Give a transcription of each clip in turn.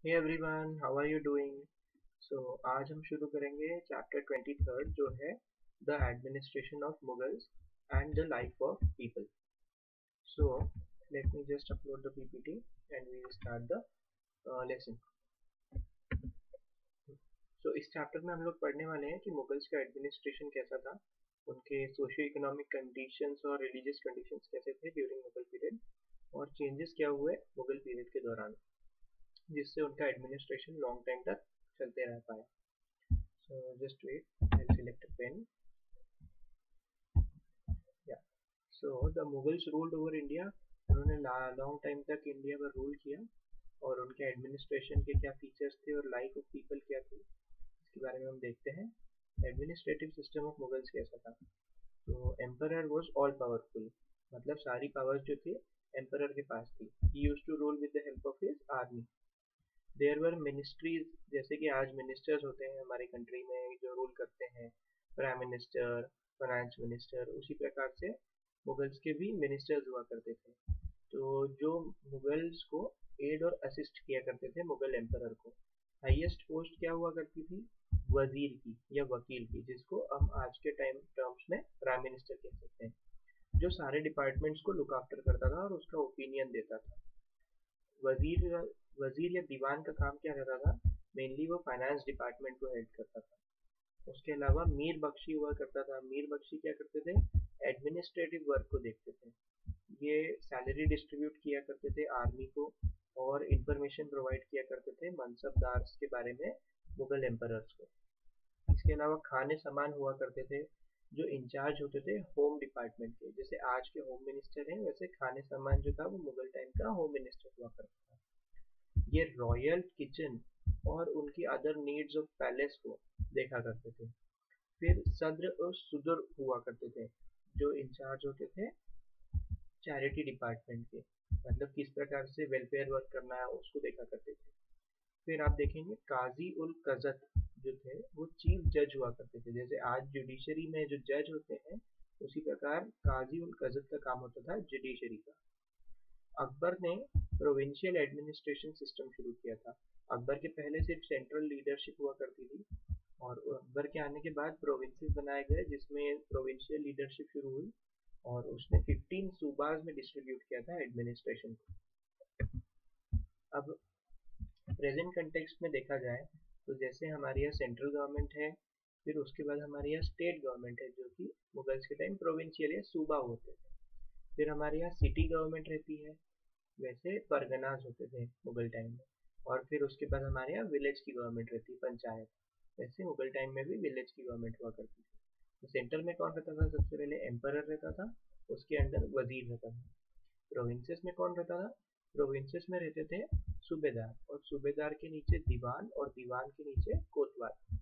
Hey everyone, how are you doing? So आज हम शुरू करेंगे चैप्टर 23 जो है the administration of Mughals and the life of people. So let me just upload the PPT and we will start the lesson. So इस chapter में हम लोग पढ़ने वाले हैं कि मुगल्स का एडमिनिस्ट्रेशन कैसा था, उनके सोशियो इकोनॉमिक कंडीशंस और रिलीजियस कंडीशंस कैसे थे ड्यूरिंग मुगल पीरियड, और चेंजेस क्या हुए मुगल पीरियड के दौरान जिससे उनका एडमिनिस्ट्रेशन लॉन्ग टाइम तक चलते रह पाया. So just wait, I'll select a pen. Yeah. So the Mughals ruled over India. उन्होंने लॉन्ग टाइम तक इंडिया पर रूल किया और उनके एडमिनिस्ट्रेशन के क्या फीचर्स थे और लाइफ ऑफ पीपल क्या थी इसके बारे में हम देखते हैं. एडमिनिस्ट्रेटिव सिस्टम ऑफ मुगल्स कैसा था? तो एम्परर वाज ऑल पावरफुल, मतलब सारी पावर्स जो थी एम्परर के पास थी. He used to rule with the help of his army. There were ministries, जैसे कि आज मिनिस्टर्स होते हैं हमारी कंट्री में जो रूल करते हैं, प्राइम मिनिस्टर, फाइनेंस मिनिस्टर, उसी प्रकार से मुगल्स के भी मिनिस्टर्स हुआ करते थे. तो जो मुगल्स को एड और असिस्ट किया करते थे मुगल एम्परर को. हाईएस्ट पोस्ट क्या हुआ करती थी? वजीर की या वकील की, जिसको हम आज के टाइम टर्म्स में प्राइम मिनिस्टर कह सकते हैं, जो सारे डिपार्टमेंट्स को लुक आफ्टर करता था और उसका ओपिनियन देता था. वजीर वजीर या दीवान का काम क्या रहता था? मेनली वो फाइनेंस डिपार्टमेंट को हेड करता था. उसके अलावा मीर बख्शी हुआ करता था. मीर बख्शी क्या करते थे? एडमिनिस्ट्रेटिव वर्क को देखते थे. ये सैलरी डिस्ट्रीब्यूट किया करते थे आर्मी को और इंफॉर्मेशन प्रोवाइड किया करते थे मनसबदार के बारे में मुगल एम्परर्स को. इसके अलावा खाने सामान हुआ करते थे जो इंचार्ज होते थे होम डिपार्टमेंट के. जैसे आज के होम मिनिस्टर हैं वैसे खाने सामान जो था वो मुगल टाइम का होम मिनिस्टर हुआ करता था. ये रॉयल किचन और उनकी अदर नीड्स ऑफ पैलेस को देखा करते थे. फिर सद्र और सुदर हुआ करते थे जो इंचार्ज होते थे चैरिटी डिपार्टमेंट के, मतलब किस प्रकार से वेलफेयर वर्क करना है उसको देखा करते थे. फिर आप देखेंगे काजी उल कजत जो थे वो चीफ जज हुआ करते थे. जैसे आज जुडिशरी में जो जज होते हैं उसी प्रकार काजी उल कजत का काम होता था जुडिशरी का. अकबर ने प्रोविंशियल एडमिनिस्ट्रेशन सिस्टम शुरू किया था. अकबर के पहले सिर्फ सेंट्रल लीडरशिप हुआ करती थी और अकबर के आने के बाद प्रोविंसेस बनाए गए जिसमें प्रोविंशियल लीडरशिप शुरू हुई और उसने 15 सूबाज में डिस्ट्रीब्यूट किया था एडमिनिस्ट्रेशन को. अब प्रेजेंट कंटेक्स्ट में देखा जाए तो जैसे हमारे यहाँ सेंट्रल गवर्नमेंट है, फिर उसके बाद हमारे यहाँ स्टेट गवर्नमेंट है जो कि मुगल्स के टाइम प्रोविंशियल या सूबा होते थे. फिर हमारे यहाँ सिटी गवर्नमेंट रहती है, वैसे परगनाज होते थे मुगल टाइम में. और फिर उसके बाद हमारे यहाँ विलेज की गवर्नमेंट रहती है, पंचायत. वैसे मुगल टाइम में भी विलेज की गवर्नमेंट हुआ करती थी. तो सेंटर में कौन रहता था? सबसे पहले एम्परर रहता था, उसके अंडर वजीर रहता था. प्रोविंसेस में कौन रहता था? प्रोविंसेस में रहते थे सूबेदार, और सूबेदार के नीचे दीवान और दीवान के नीचे कोतवाल.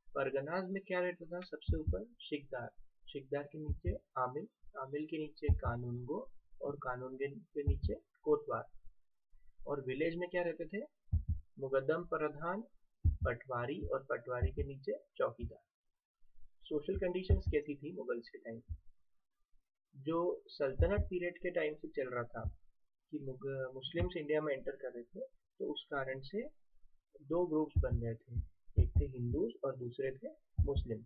परगनाज में क्या रहता था? सबसे ऊपर शिकदार, शिकदार के नीचे आमिल, आमिल के नीचे कानूनगो और कानूनगो के नीचे कोतवाल. और विलेज में क्या रहते थे? मुकद्दम प्रधान, पटवारी और पटवारी के नीचे चौकीदार. सोशल कंडीशंस कैसी थी मुगल्स के टाइम? जो सल्तनत पीरियड के टाइम से चल रहा था कि मुस्लिम्स इंडिया में एंटर कर रहे थे, तो उस कारण से दो ग्रुप्स बन गए थे. एक थे हिंदूज और दूसरे थे मुस्लिम्स.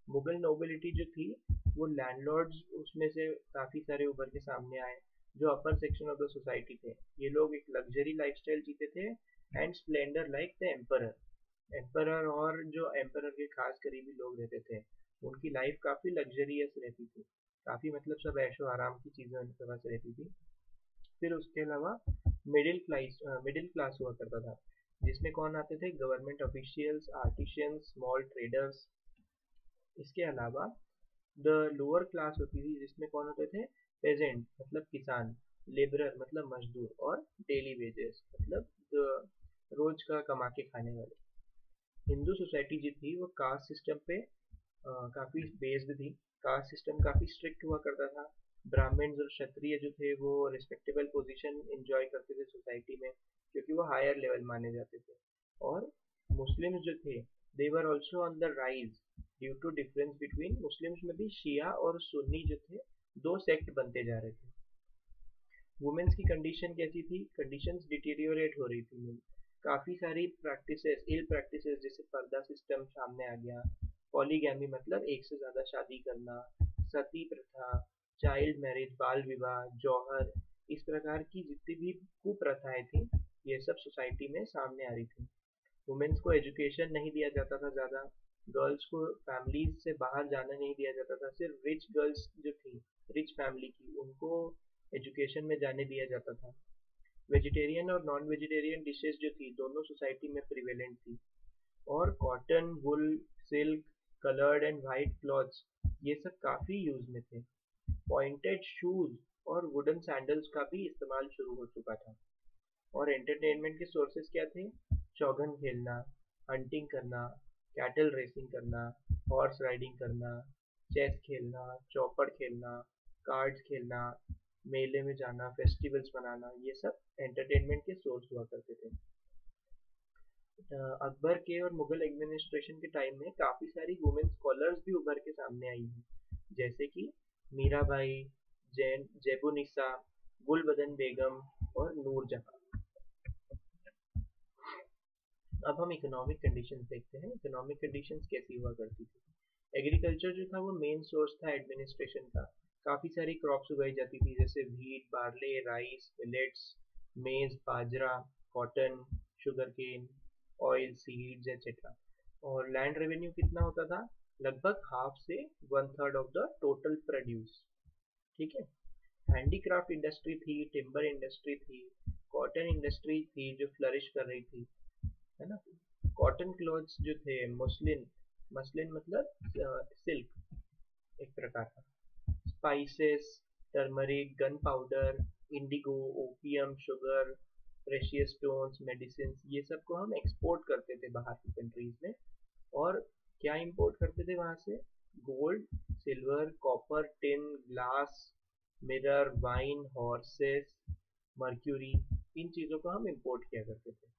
मुगल नोबिलिटी जो थी वो लैंडलॉर्ड्स उसमें से काफी सारे उभर के सामने आए जो अपर सेक्शन ऑफ द सोसाइटी थे. ये लोग एक लग्जरी लाइफस्टाइल जीते थे and Splendor like the emperor. Emperor और जो एम्परर के खास करीबी लोग रहते थे उनकी लाइफ काफी लग्जरियस रहती थी, काफी मतलब सब ऐशो आराम की चीजें उनके पास रहती थी. फिर उसके अलावा मिडिल क्लास हुआ करता था जिसमें कौन आते थे? Government officials, artisans, small traders. इसके अलावा द लोअर क्लास होती थी जिसमें कौन होते थे? पेजेंट मतलब किसान, लेबरर मतलब मजदूर, और डेली वेजेस मतलब रोज का कमा के खाने वाले. हिंदू सोसाइटी जो थी वो कास्ट सिस्टम पे काफी बेस्ड थी. कास्ट सिस्टम काफी स्ट्रिक्ट हुआ करता था. ब्राह्मण्स और क्षत्रिय जो थे वो रिस्पेक्टेबल पोजीशन एंजॉय करते थे सोसाइटी में क्योंकि वो हायर लेवल माने जाते थे. और मुस्लिम्स जो थे they were also on the rise due to difference between Muslims में भी शिया और सुन्नी जो थे दो सेक्ट बनते जा रहे थे. वुमेन्स की कंडीशन कैसी थी? कंडीशंस डिटीरियोरेट हो रही थी. काफी सारी प्रैक्टिसेस इल प्रैक्टिसेस जैसे पर्दा सिस्टम सामने आ गया, पॉलीगैमी मतलब एक से ज्यादा शादी करना, सती प्रथा, चाइल्ड मैरिज बाल विवाह, जौहर, इस प्रकार की जितनी भी कुप्रथाएं थी ये सब सोसाइटी में सामने आ रही थी। वुमेन्स को एजुकेशन नहीं दिया जाता था ज़्यादा, गर्ल्स को फैमिलीज से बाहर जाना नहीं दिया जाता था, सिर्फ रिच गर्ल्स जो थी रिच फैमिली की उनको एजुकेशन में जाने दिया जाता था। वेजिटेरियन और नॉन वेजिटेरियन डिशेस जो थी दोनों सोसाइटी में प्रिवेलेंट थी। और cotton, wool, silk, coloured and white clothes ये सब काफ़ी यूज में थे। पॉइंटेड शूज और वुडन सैंडल्स का भी इस्तेमाल शुरू हो चुका था। और एंटरटेनमेंट के सोर्सेज क्या थे? चौगन खेलना, हंटिंग करना, कैटल रेसिंग करना, हॉर्स राइडिंग करना, चेस खेलना, चौपड़ खेलना, कार्ड्स खेलना, मेले में जाना, फेस्टिवल्स मनाना, ये सब एंटरटेनमेंट के सोर्स हुआ करते थे। अकबर के और मुगल एडमिनिस्ट्रेशन के टाइम में काफ़ी सारी वुमेन स्कॉलर्स भी उभर के सामने आई हैं, जैसे कि मीराबाई, जैन जेबुनिसा, गुलबदन बेगम और नूरजहां। अब हम इकोनॉमिक कंडीशंस देखते हैं, इकोनॉमिक कंडीशंस कैसी हुआ करती थी। एग्रीकल्चर जो था वो मेन सोर्स था एडमिनिस्ट्रेशन का। काफ़ी सारी क्रॉप्स उगाई जाती थी जैसे wheat, barley, rice, millets, maize, बाजरा, cotton, sugar cane, oil seeds etcetera. और लैंड रेवेन्यू कितना होता था? लगभग हाफ से one third of the total produce. ठीक है। हैंडीक्राफ्ट इंडस्ट्री थी, टिम्बर इंडस्ट्री थी, कॉटन इंडस्ट्री थी जो फ्लरिश कर रही थी, है ना। कॉटन क्लॉथ्स जो थे, मसलिन, मसलिन मतलब सिल्क एक प्रकार का, spices, turmeric, gun powder, Indigo, opium, sugar, precious stones, medicine, ये सब को हम एक्सपोर्ट करते थे बाहर की कंट्रीज में। और क्या इंपोर्ट करते थे वहां से? Gold, silver, copper, tin, glass, mirror, wine, horses, mercury, इन चीजों को हम इंपोर्ट किया करते थे।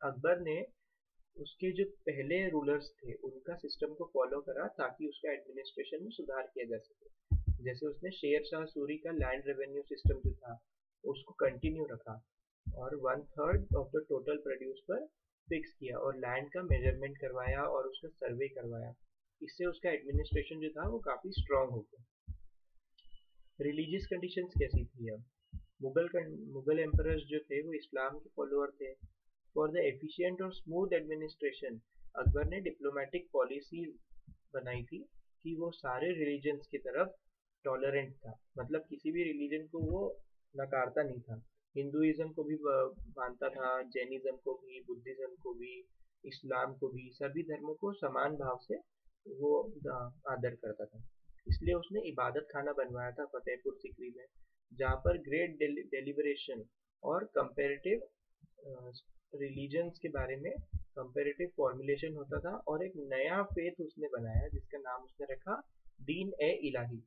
अकबर ने उसके जो पहले रूलर्स थे उनका सिस्टम को फॉलो करा ताकि उसका एडमिनिस्ट्रेशन में सुधार किया जा सके। जैसे उसने शेर शाह सूरी का लैंड रेवेन्यू सिस्टम जो था उसको कंटिन्यू रखा और one third of the total produce पर फिक्स किया और लैंड का मेजरमेंट करवाया और उसका सर्वे करवाया। इससे उसका एडमिनिस्ट्रेशन जो था वो काफ़ी स्ट्रांग हो गया। रिलीजियस कंडीशंस कैसी थी अब? मुगल एम्परर्स जो थे वो इस्लाम के फॉलोअर थे। फॉर द एफिशिएंट और स्मूथ एडमिनिस्ट्रेशन अकबर ने डिप्लोमेटिक पॉलिसीज बनाई थी कि वो सारे रिलीजन्स की तरफ टॉलरेंट था, मतलब किसी भी रिलीजन को वो नकारता नहीं था। हिंदुइज्म को भी मानता था, जैनिज्म को भी, बुद्धिज्म को भी, इस्लाम को भी, सभी धर्मों को समान भाव से वो आदर करता था। इसलिए उसने इबादत खाना बनवाया था फतेहपुर सिकरी में, जहाँ पर ग्रेट डेलिब्रेशन और कंपेरेटिव रिलीजन्स के बारे में कंपेरेटिव फॉर्मुलेशन होता था। और एक नया फेथ उसने बनाया जिसका नाम उसने रखा दीन ए इलाही।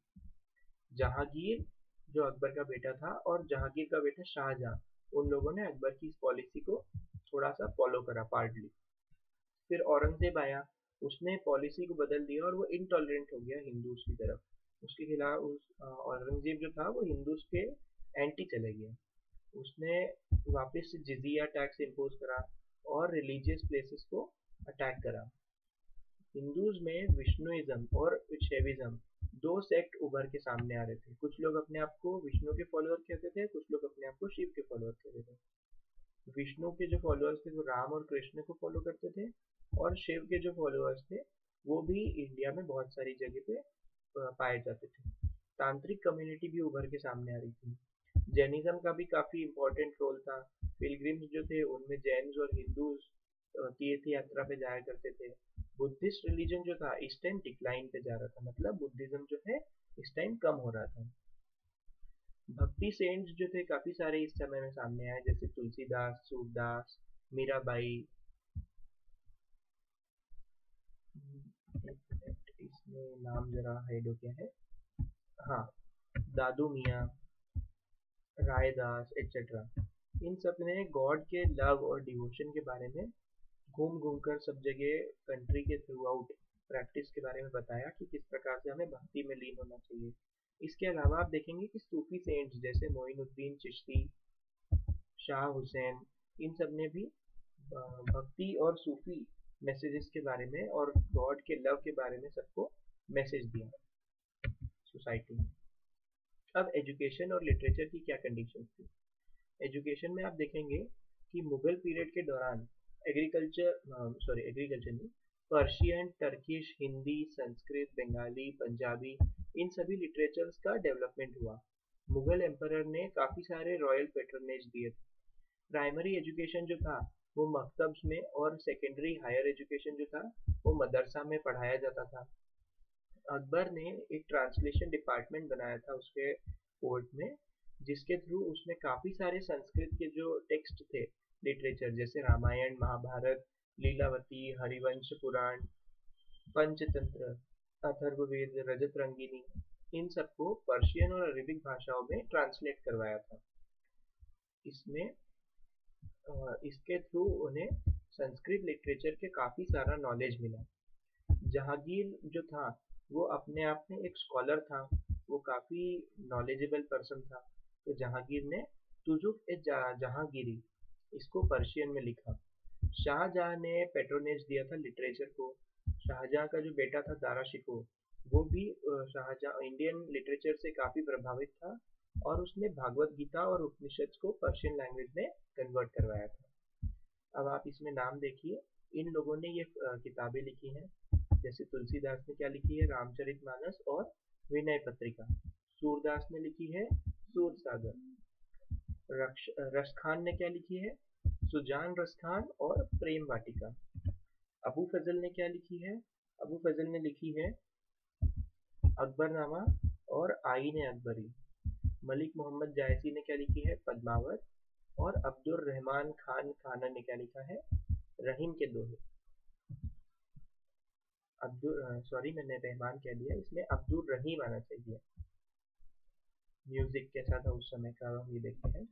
जहांगीर जो अकबर का बेटा था और जहांगीर का बेटा शाहजहां, उन लोगों ने अकबर की इस पॉलिसी को थोड़ा सा फॉलो करा पार्टली। फिर औरंगजेब आया, उसने पॉलिसी को बदल दिया और वो इनटॉलरेंट हो गया हिंदूज की तरफ। उसके खिलाफ औरंगजेब जो था वो हिंदूज के एंटी चले गया। उसने वापस से जिजिया टैक्स इम्पोज करा और रिलीजियस प्लेसेस को अटैक करा। हिंदूज में विष्णुइज्म और शैविज्म दो सेक्ट उभर के सामने आ रहे थे। कुछ लोग अपने आप को विष्णु के फॉलोअर कहते थे, कुछ लोग अपने आप को शिव के फॉलोअर कहते थे। विष्णु के जो फॉलोअर्स थे वो राम और कृष्ण को फॉलो करते थे और शिव के जो फॉलोअर्स थे वो भी इंडिया में बहुत सारी जगह पे पाए जाते थे। तांत्रिक कम्युनिटी भी उभर के सामने आ रही थी। जैनिज्म का भी काफी इम्पोर्टेंट रोल था। पिलग्रिम्स जो थे उनमें जैन्स और हिंदूज तीर्थ यात्रा पे जाया करते थे। बुद्धिस्ट रिलीजन जो था इस टाइम डिक्लाइन पे जा रहा था, मतलब बुद्धिज्म जो है इस टाइम कम हो रहा था। भक्ति सेंट्स जो थे काफी सारे इस समय में सामने आए, जैसे तुलसीदास, सूरदास, मीराबाई। एक मिनट, इसमें नाम जरा हाइड हो गया है। हाँ, दादू मियाँ, रायदास एक्सेट्रा। इन सब ने गॉड के लव और डिवोशन के बारे में घूम घूम कर सब जगह कंट्री के थ्रू आउट प्रैक्टिस के बारे में बताया कि किस प्रकार से हमें भक्ति में लीन होना चाहिए। इसके अलावा आप देखेंगे कि सूफी सेंट्स जैसे मोइनुद्दीन चिश्ती, शाह हुसैन, इन सब ने भी भक्ति और सूफी मैसेजेस के बारे में और गॉड के लव के बारे में सबको मैसेज दिया सोसाइटी में। अब एजुकेशन और लिटरेचर की क्या कंडीशन थी? एजुकेशन में आप देखेंगे कि मुगल पीरियड के दौरान एग्रीकल्चर नहीं, पर्शियन, टर्किश, हिंदी, संस्कृत, बंगाली, पंजाबी, इन सभी लिटरेचर्स का डेवलपमेंट हुआ। मुगल एम्परर ने काफ़ी सारे रॉयल पैट्रनेज दिए थे। प्राइमरी एजुकेशन जो था वो मकतब्स में, और सेकेंडरी हायर एजुकेशन जो था वो मदरसा में पढ़ाया जाता था। अकबर ने एक ट्रांसलेशन डिपार्टमेंट बनाया था उसके कोर्ट में, जिसके थ्रू उसने काफ़ी सारे संस्कृत के जो टेक्स्ट थे लिटरेचर, जैसे रामायण, महाभारत, लीलावती, हरिवंश पुराण, पंचतंत्र, अथर्ववेद, रजत रंगिनी, इन सबको पर्शियन और अरेबिक भाषाओं में ट्रांसलेट करवाया था। इसमें इसके थ्रू उन्हें संस्कृत लिटरेचर के काफ़ी सारा नॉलेज मिला। जहांगीर जो था वो अपने आप में एक स्कॉलर था, वो काफ़ी नॉलेजेबल पर्सन था। तो जहांगीर ने तुजुक ए जहांगीरी इसको पर्शियन में लिखा। शाहजहां ने पेट्रोनेज दिया था लिटरेचर को। शाहजहां का जो बेटा था दारा शिकोह, वो भी शाहजहां इंडियन लिटरेचर से काफ़ी प्रभावित था, और उसने भागवत गीता और उपनिषद को पर्शियन लैंग्वेज में कन्वर्ट करवाया था। अब आप इसमें नाम देखिए, इन लोगों ने ये किताबें लिखी हैं। जैसे तुलसीदास ने क्या लिखी है? रामचरितमानस और विनय पत्रिका। सूरदास ने लिखी है सूरसागर। रसखान ने क्या लिखी है? सुजान रसखान और प्रेम वाटिका। अबू फजल ने क्या लिखी है? अबू फजल ने लिखी है अकबरनामा और आईन अकबरी। मलिक मोहम्मद जायसी ने क्या लिखी है? पद्मावत। और अब्दुल रहमान खान खाना ने क्या लिखा है? रहीम के दोहे। मैंने रहमान कह दिया, इसमें अब्दुल रहीम आना चाहिए। म्यूजिक कैसा था उस समय का हम ये देखते हैं।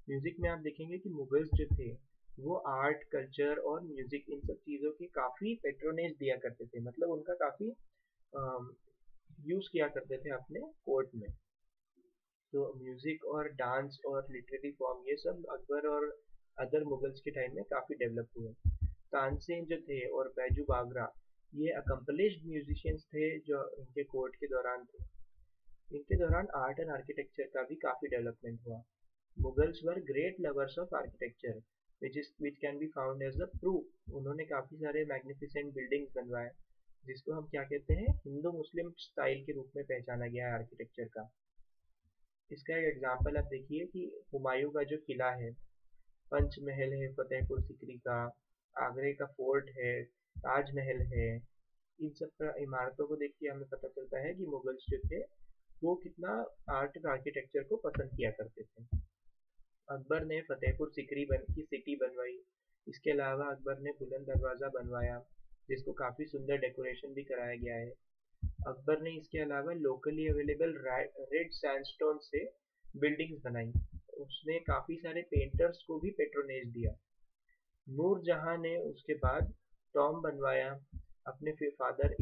म्यूजिक में आप देखेंगे कि मुगल्स जो थे वो आर्ट, कल्चर और म्यूजिक, इन सब चीज़ों की काफ़ी पेट्रोनेज दिया करते थे, मतलब उनका काफ़ी यूज़ किया करते थे अपने कोर्ट में। तो म्यूजिक और डांस और लिटरेरी फॉर्म ये सब अकबर और अदर मुगल्स के टाइम में काफ़ी डेवलप हुए। तानसेन जो थे और बैजू बावरा, ये अकम्पलिश्ड म्यूजिशियंस थे जो इनके कोर्ट के दौरान थे। इनके दौरान आर्ट एंड आर्किटेक्चर का भी काफ़ी डेवलपमेंट हुआ। Mughals were great lovers of architecture which can be found as the proof. उन्होंने काफ़ी सारे मैग्निफिसेंट बिल्डिंग्स बनवाए, जिसको हम क्या कहते हैं, हिंदू मुस्लिम स्टाइल के रूप में पहचाना गया है आर्किटेक्चर का। इसका एक एग्जाम्पल आप देखिए कि हुमायूं का जो किला है, पंचमहल है फतेहपुर सिकरी का, आगरे का फोर्ट है, ताजमहल है, इन सब इमारतों को देख के हमें पता चलता है कि मुगल्स जो थे वो कितना आर्ट और आर्किटेक्चर को पसंद किया करते थे। अकबर ने फतेहपुर सिकरी की सिटी बनवाई। इसके अलावा अकबर ने बुलंद दरवाज़ा बनवाया, जिसको काफ़ी सुंदर डेकोरेशन भी कराया गया है। अकबर ने इसके अलावा लोकली अवेलेबल रेड सैंडस्टोन से बिल्डिंग्स बनाई। उसने काफ़ी सारे पेंटर्स को भी पेट्रोनेज दिया। नूरजहां ने उसके बाद टॉम बनवाया अपने फादर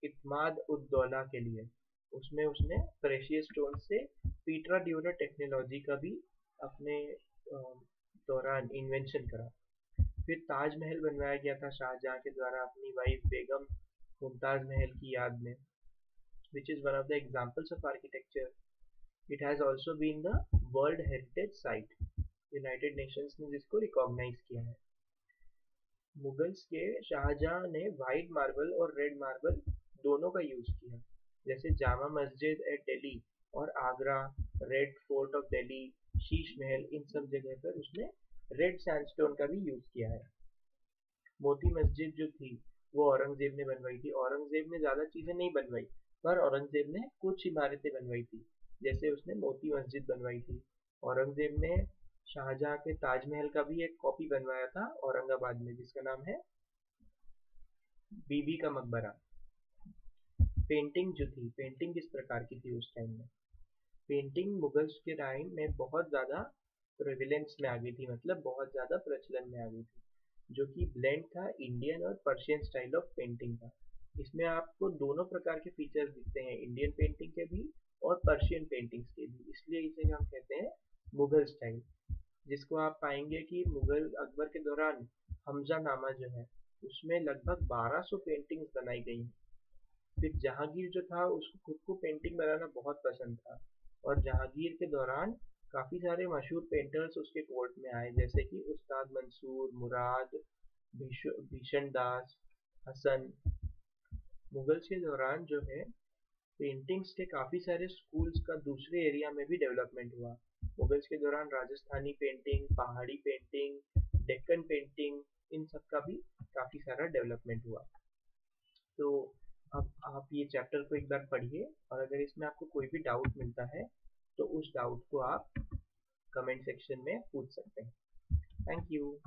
इत्माद उद दौला के लिए। उसमें उसने प्रेशियस स्टोन से पीटरा ड्यूरर टेक्नोलॉजी का भी अपने दौरान इन्वेंशन करा। फिर ताजमहल बनवाया गया था शाहजहां के द्वारा अपनी वाइफ बेगम मुमताज महल की याद में, which is one of the examples of architecture. It has also been the World Heritage Site. United Nations ने जिसको रिकॉग्नाइज किया है। मुगल्स के शाहजहां ने वाइट मार्बल और रेड मार्बल दोनों का यूज किया। जैसे जामा मस्जिद एट दिल्ली और Agra, red fort of Delhi, Sheesh Mahal, इन सब जगह पर उसने रेड सैंडस्टोन का भी यूज किया है। मोती मस्जिद जो थी वो औरंगजेब ने बनवाई थी। औरंगजेब ने ज़्यादा चीज़ें नहीं बनवाई, पर औरंगजेब ने कुछ इमारतें बनवाई थी। जैसे उसने मोती मस्जिद बनवाई थी। औरंगजेब ने शाहजहां के ताजमहल का भी एक कॉपी बनवाया था औरंगाबाद में, जिसका नाम है बीबी का मकबरा। पेंटिंग जो थी, पेंटिंग किस प्रकार की थी उस टाइम में? पेंटिंग मुगल्स के टाइम में बहुत ज़्यादा प्रेविलेंस में आ गई थी, मतलब बहुत ज़्यादा प्रचलन में आ गई थी, जो कि ब्लेंड था इंडियन और पर्शियन स्टाइल ऑफ पेंटिंग का। इसमें आपको दोनों प्रकार के फीचर्स दिखते हैं, इंडियन पेंटिंग के भी और पर्शियन पेंटिंग्स के भी, इसलिए इसे हम कहते हैं मुगल स्टाइल। जिसको आप पाएंगे कि मुगल अकबर के दौरान हमजानामा जो है उसमें लगभग 1200 पेंटिंग्स बनाई गई हैं। फिर जहांगीर जो था उसको खुद को पेंटिंग बनाना बहुत पसंद था और जहांगीर के दौरान काफी सारे मशहूर पेंटर्स उसके कोर्ट में आए जैसे कि उस्ताद मंसूर, मुराद, भीषण दास, हसन। मुगल्स के दौरान जो है पेंटिंग्स के काफी सारे स्कूल्स का दूसरे एरिया में भी डेवलपमेंट हुआ। मुगल्स के दौरान राजस्थानी पेंटिंग, पहाड़ी पेंटिंग, डेक्कन पेंटिंग, इन सब का भी काफी सारा डेवलपमेंट हुआ। तो अब आप ये चैप्टर को एक बार पढ़िए और अगर इसमें आपको कोई भी डाउट मिलता है तो उस डाउट को आप कमेंट सेक्शन में पूछ सकते हैं। Thank you.